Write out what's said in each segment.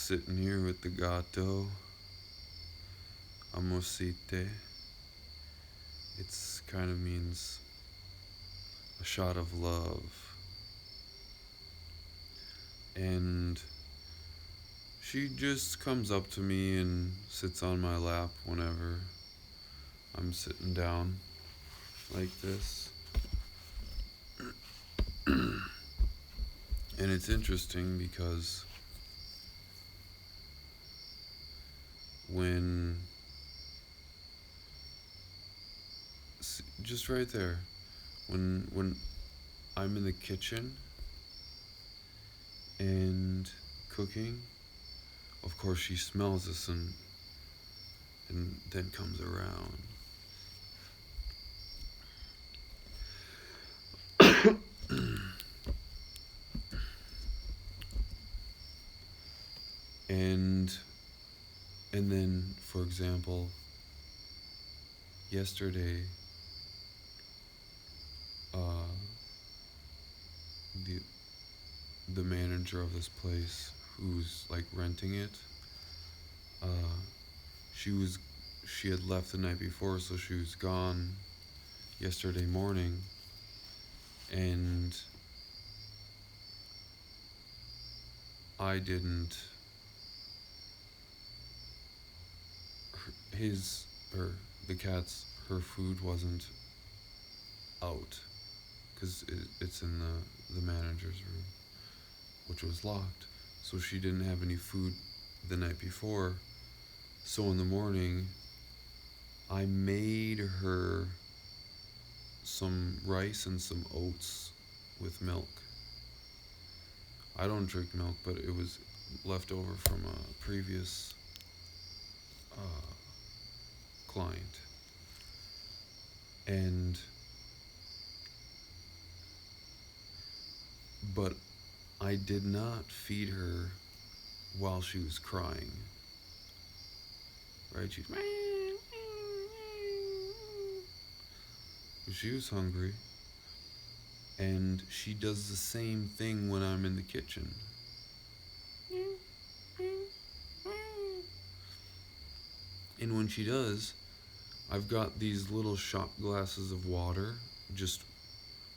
sitting here with the gato, amosite. It's kind of means a shot of love. And she just comes up to me and sits on my lap whenever I'm sitting down like this. And it's interesting because when just right there, when I'm in the kitchen and cooking, of course she smells this and then comes around. and and then, for example, yesterday, uh, the the manager of this place who's like renting it, uh, she was she had left the night before, so she was gone yesterday morning, and I didn't. His or the cat's her food wasn't out because it's in the manager's room, which was locked. So she didn't have any food the night before. So in the morning, I made her some rice and some oats with milk. I don't drink milk, but it was left over from a previous uh, client. And, but I did not feed her while she was crying. Right? She was hungry. And she does the same thing when I'm in the kitchen. And when she does, I've got these little shot glasses of water, just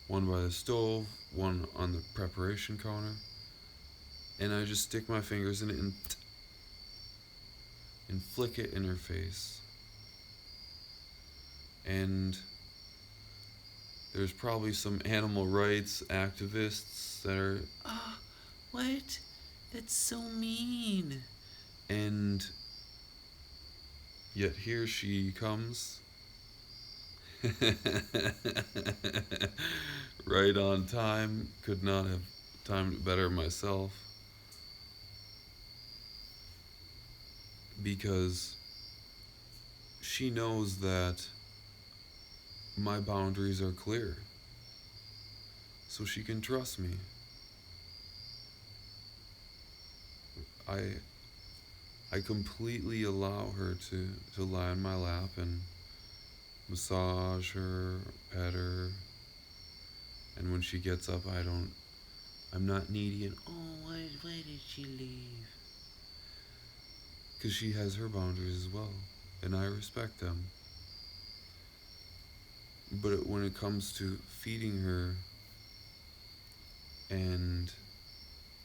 one by the stove, one on the preparation counter, and I just stick my fingers in it and flick it in her face. And there's probably some animal rights activists that are, what? That's so mean. And yet here she comes. Right on time. Could not have timed it better myself. Because she knows that my boundaries are clear. So she can trust me. I I completely allow her to lie on my lap and massage her, pet her, and when she gets up, I'm not needy and, oh, why did she leave? Because she has her boundaries as well, and I respect them. But when it comes to feeding her, and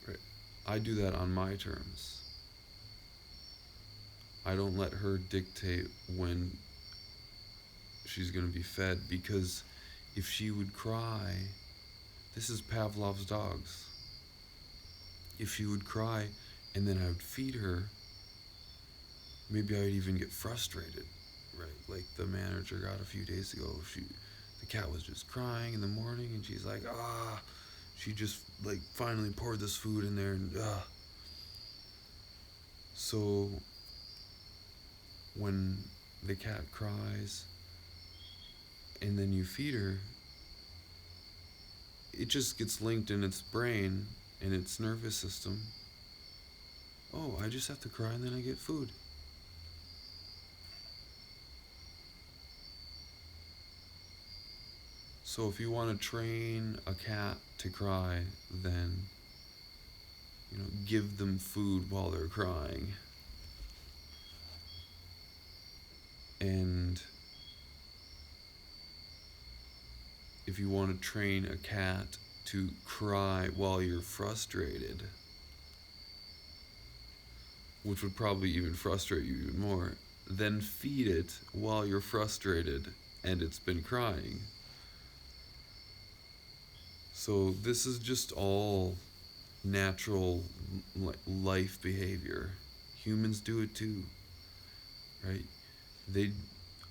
right, I do that on my terms. I don't let her dictate when she's going to be fed, because if she would cry, this is Pavlov's dogs. If she would cry and then I would feed her, maybe I'd even get frustrated, right? Like the manager got a few days ago. The cat was just crying in the morning, and she's like, she just like finally poured this food in there, and So when the cat cries and then you feed her, it just gets linked in its brain and its nervous system. Oh, I just have to cry and then I get food. So if you want to train a cat to cry, then give them food while they're crying. And if you want to train a cat to cry while you're frustrated, which would probably even frustrate you even more, then feed it while you're frustrated and it's been crying. So this is just all natural life behavior. Humans do it too, right? They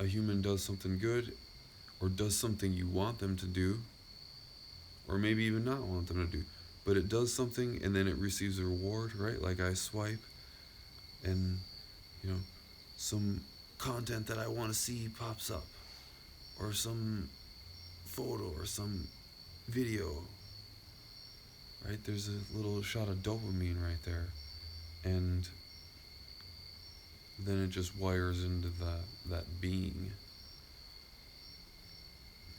a human does something good or does something you want them to do or maybe even not want them to do, but it does something and then it receives a reward, right? Like I swipe and you know some content that I want to see pops up or some photo or some video, right? There's a little shot of dopamine right there, and then it just wires into that being.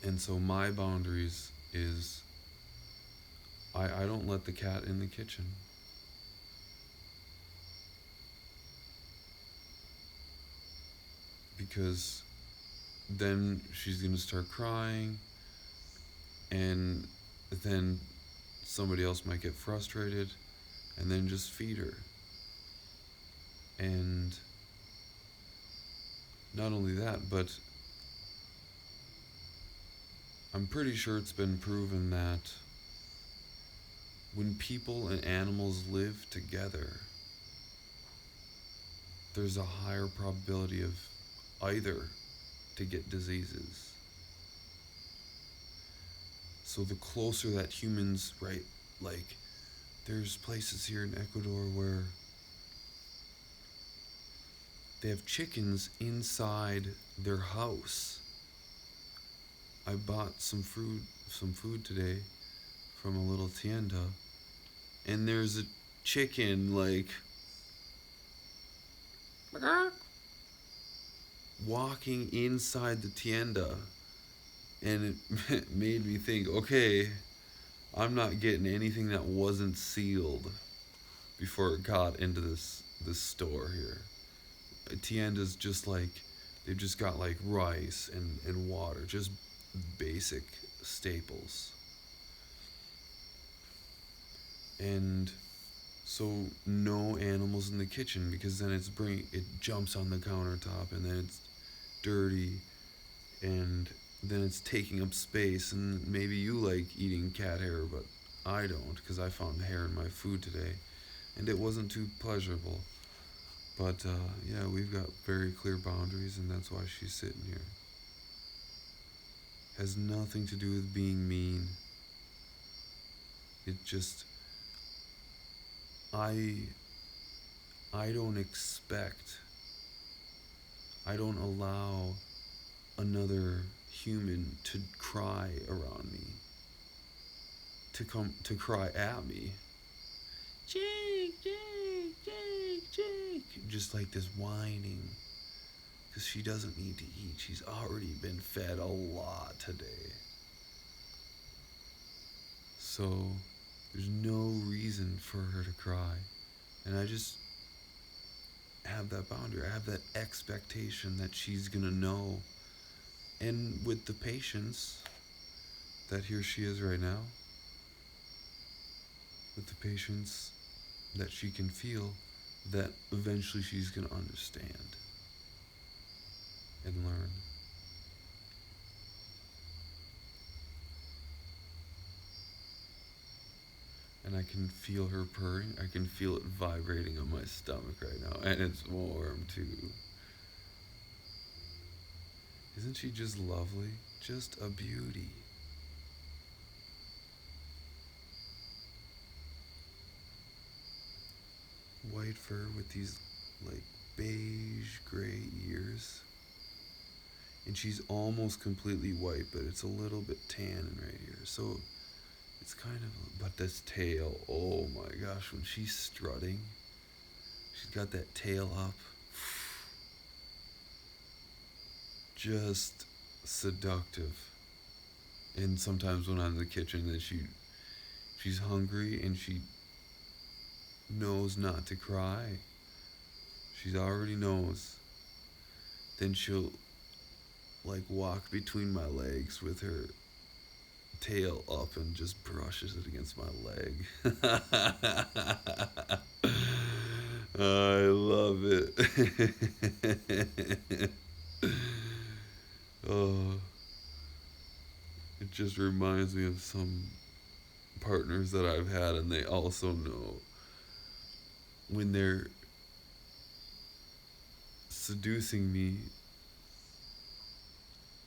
And so my boundaries is I don't let the cat in the kitchen. Because then she's going to start crying, and then somebody else might get frustrated, and then just feed her. And not only that, but I'm pretty sure it's been proven that when people and animals live together, there's a higher probability of either to get diseases. So the closer that humans, right, like there's places here in Ecuador where they have chickens inside their house. I bought some food today from a little tienda, and there's a chicken like walking inside the tienda, and it made me think, okay, I'm not getting anything that wasn't sealed before it got into this store here. Tienda's just like they've just got like rice and water, just basic staples. And so no animals in the kitchen, because then it jumps on the countertop and then it's dirty and then it's taking up space. And maybe you like eating cat hair, but I don't, because I found hair in my food today and it wasn't too pleasurable. But yeah, we've got very clear boundaries, and that's why she's sitting here. Has nothing to do with being mean. It just I I don't expect, I don't allow another human to cry around me, to cry at me. Jake, Jake, Jake, Jake. Just like this whining. Because she doesn't need to eat. She's already been fed a lot today. So there's no reason for her to cry. And I just have that boundary. I have that expectation that she's going to know. And with the patience that here she is right now, with the patience that she can feel, that eventually she's going to understand and learn. And I can feel her purring. I can feel it vibrating on my stomach right now. And it's warm too. Isn't she just lovely? Just a beauty. White fur with these like beige gray ears. And she's almost completely white, but it's a little bit tan right here. So it's kind of, but this tail, oh my gosh, when she's strutting, she's got that tail up. Just seductive. And sometimes when I'm in the kitchen, that she's hungry and knows not to cry. She already knows. Then she'll like walk between my legs with her tail up and just brushes it against my leg. I love it. Oh, it just reminds me of some partners that I've had, and they also know when they're seducing me.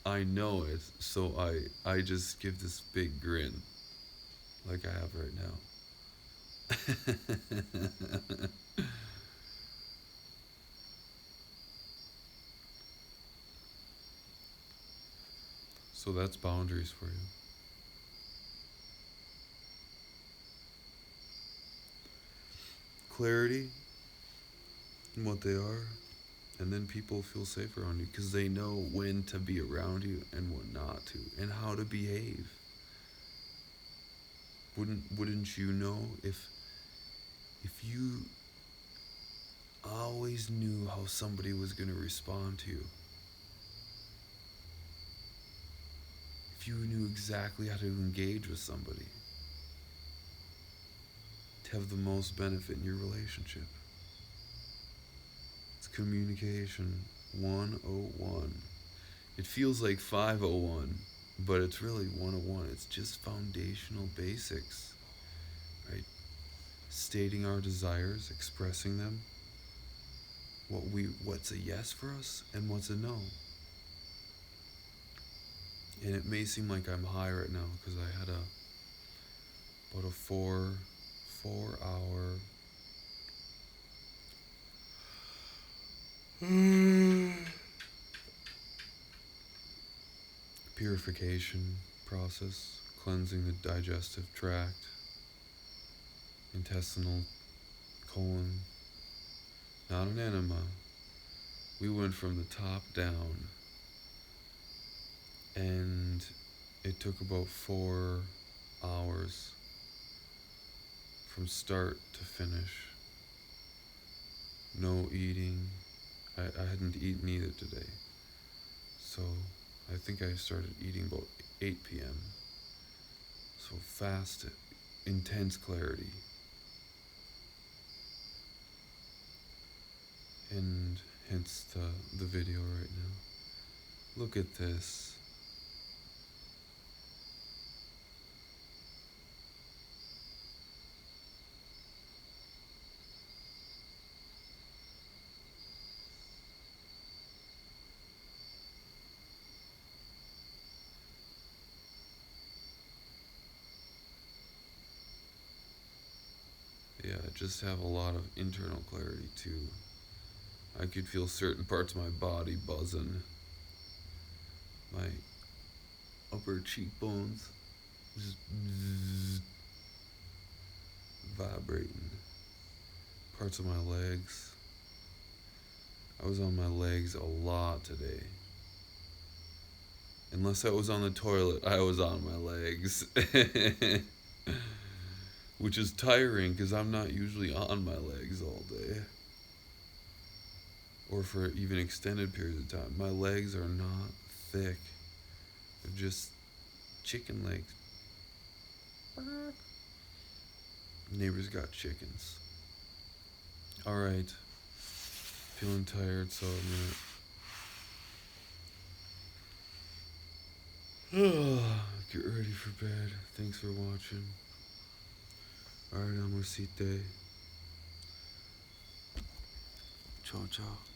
I know it, so I just give this big grin, like I have right now. So that's boundaries for you. Clarity in what they are, and then people feel safer around you because they know when to be around you and when not to, and how to behave. Wouldn't you know if you always knew how somebody was going to respond to you? If you knew exactly how to engage with somebody to have the most benefit in your relationship. It's communication 101. It feels like 501, but it's really 101. It's just foundational basics, right? Stating our desires, expressing them, what's a yes for us and what's a no. And it may seem like I'm high right now because I had about a 4 hour purification process, cleansing the digestive tract, intestinal, colon, not an enema. We went from the top down, and it took about 4 hours from start to finish. No eating. I hadn't eaten either today. So I think I started eating about 8 p.m. So fast, intense clarity. And hence the video right now. Look at this. Yeah, I just have a lot of internal clarity too. I could feel certain parts of my body buzzing. My upper cheekbones just vibrating. Parts of my legs. I was on my legs a lot today. Unless I was on the toilet, I was on my legs. Which is tiring because I'm not usually on my legs all day. Or for even extended periods of time. My legs are not thick. They're just chicken legs. Neighbors got chickens. Alright. Feeling tired, so I'm gonna get ready for bed. Thanks for watching. Alright, amorcite. Ciao, ciao.